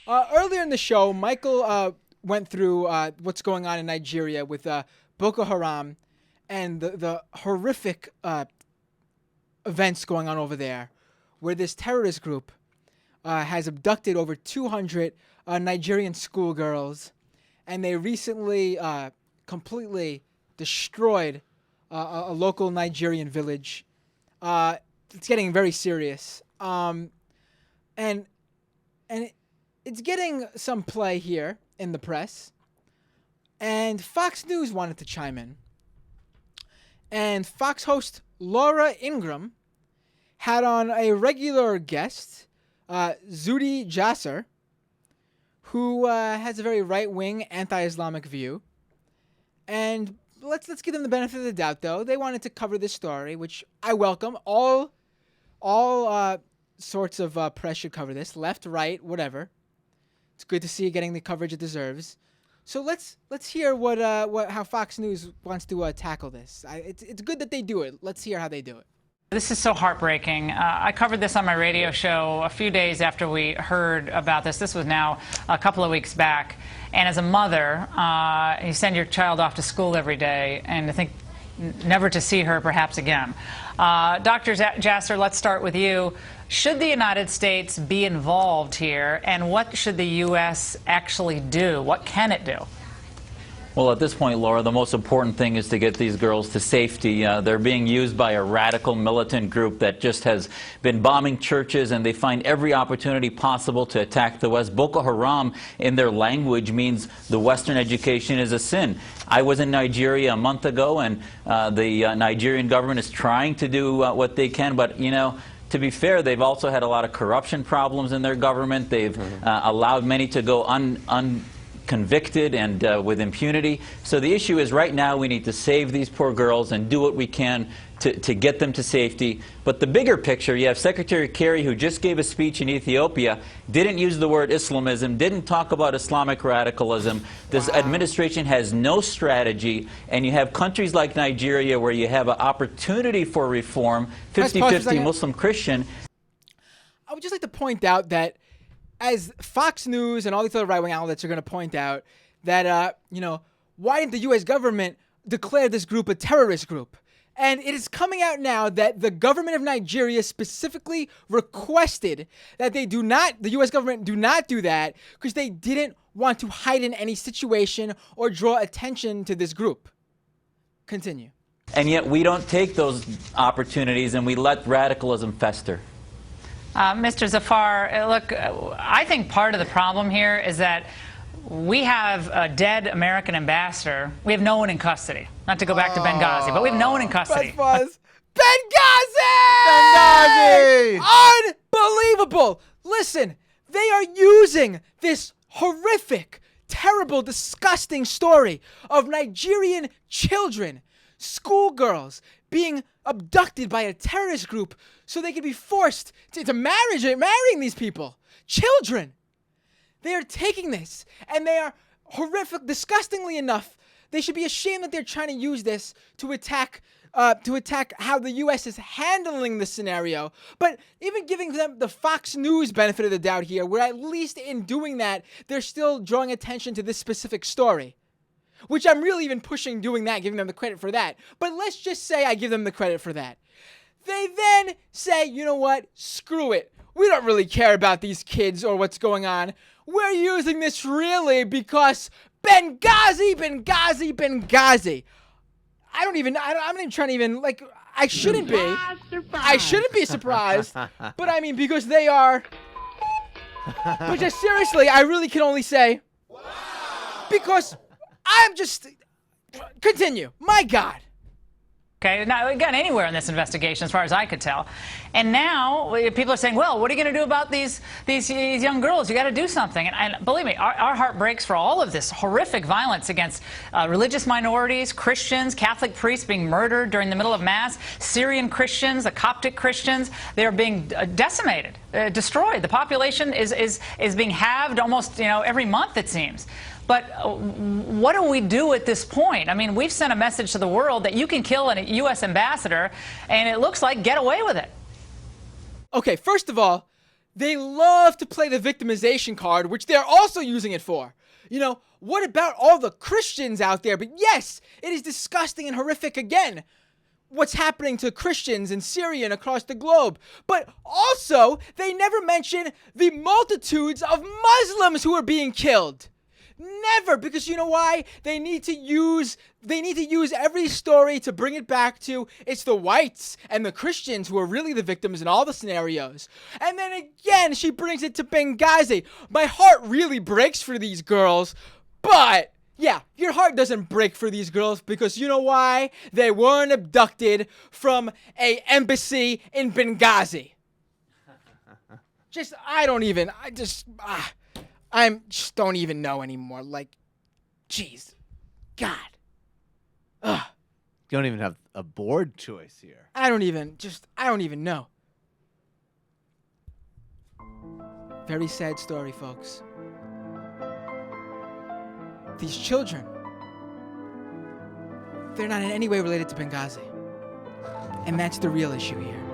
Earlier in the show, Michael went through what's going on in Nigeria with Boko Haram and the horrific events going on over there, where this terrorist group has abducted over 200 Nigerian schoolgirls, and they recently completely destroyed a local Nigerian village. It's getting very serious, and it's getting some play here in the press. And Fox News wanted to chime in, and Fox host Laura Ingraham had on a regular guest, Zuhdi Jasser, who has a very right-wing, anti-Islamic view. And let's give them the benefit of the doubt, though. They wanted to cover this story, which I welcome. All sorts of press should cover this, left, right, whatever. It's good to see it getting the coverage it deserves. So let's hear how Fox News wants to tackle this. It's good that they do it. Let's hear how they do it. This is so heartbreaking. I covered this on my radio show a few days after we heard about this. This was now a couple of weeks back. And as a mother, you send your child off to school every day and to think never to see her perhaps again. Dr. Jasser, let's start with you. Should the United States be involved here, and what should the U.S. actually do? What can it do? Well, at this point, Laura, the most important thing is to get these girls to safety. They're being used by a radical militant group that just has been bombing churches, and they find every opportunity possible to attack the West. Boko Haram, in their language, means the Western education is a sin. I was in Nigeria a month ago, and the Nigerian government is trying to do what they can, but, you know, to be fair, they've also had a lot of corruption problems in their government. They've allowed many to go convicted and with impunity. So the issue is right now we need to save these poor girls and do what we can to get them to safety. But the bigger picture, you have Secretary Kerry, who just gave a speech in Ethiopia, didn't use the word Islamism, didn't talk about Islamic radicalism. This administration has no strategy, and you have countries like Nigeria where you have an opportunity for reform, 50-50 Muslim-Christian. I would just like to point out that as Fox News and all these other right-wing outlets are going to point out that, why didn't the U.S. government declare this group a terrorist group? And it is coming out now that the government of Nigeria specifically requested that the U.S. government do not do that because they didn't want to heighten any situation or draw attention to this group. Continue. And yet we don't take those opportunities and we let radicalism fester. Mr. Zafar, look, I think part of the problem here is that we have a dead American ambassador. We have no one in custody. Not to go back to Benghazi, but we have no one in custody. Benghazi! Unbelievable! Listen, they are using this horrific, terrible, disgusting story of Nigerian children, schoolgirls, being abducted by a terrorist group so they could be forced to marrying these people. Children! They are taking this, and they are horrific, disgustingly enough. They should be ashamed that they're trying to use this to attack how the U.S. is handling the scenario. But even giving them the Fox News benefit of the doubt here, where at least in doing that, they're still drawing attention to this specific story. Which I'm really even pushing doing that, giving them the credit for that. But let's just say I give them the credit for that. They then say, you know what? Screw it. We don't really care about these kids or what's going on. We're using this really because Benghazi. I'm not even trying to even, I shouldn't be. I shouldn't be surprised. But I mean, because they are. But just seriously, I really can only say. Because I'm just. Continue. My God. Okay, not gotten anywhere in this investigation, as far as I could tell. And now people are saying, well, what are you going to do about these young girls? You got to do something. And believe me, our heart breaks for all of this horrific violence against religious minorities, Christians, Catholic priests being murdered during the middle of Mass, Syrian Christians, the Coptic Christians. They are being decimated, destroyed. The population is being halved almost every month, it seems. But what do we do at this point? I mean, we've sent a message to the world that you can kill a U.S. ambassador, and it looks like get away with it. Okay, first of all, They love to play the victimization card, which they're also using it for. You know, what about all the Christians out there? But yes, it is disgusting and horrific again, what's happening to Christians in Syria and across the globe. But also, they never mention the multitudes of Muslims who are being killed. Never, because you know why? They need to use every story to bring it back to it's the whites and the Christians who are really the victims in all the scenarios. And then again, she brings it to Benghazi. My heart really breaks for these girls, but yeah, your heart doesn't break for these girls because you know why? They weren't abducted from a embassy in Benghazi. I just don't even know anymore. Like, jeez. God. Ugh. You don't even have a board choice here. I don't even know. Very sad story, folks. These children, they're not in any way related to Benghazi. And that's the real issue here.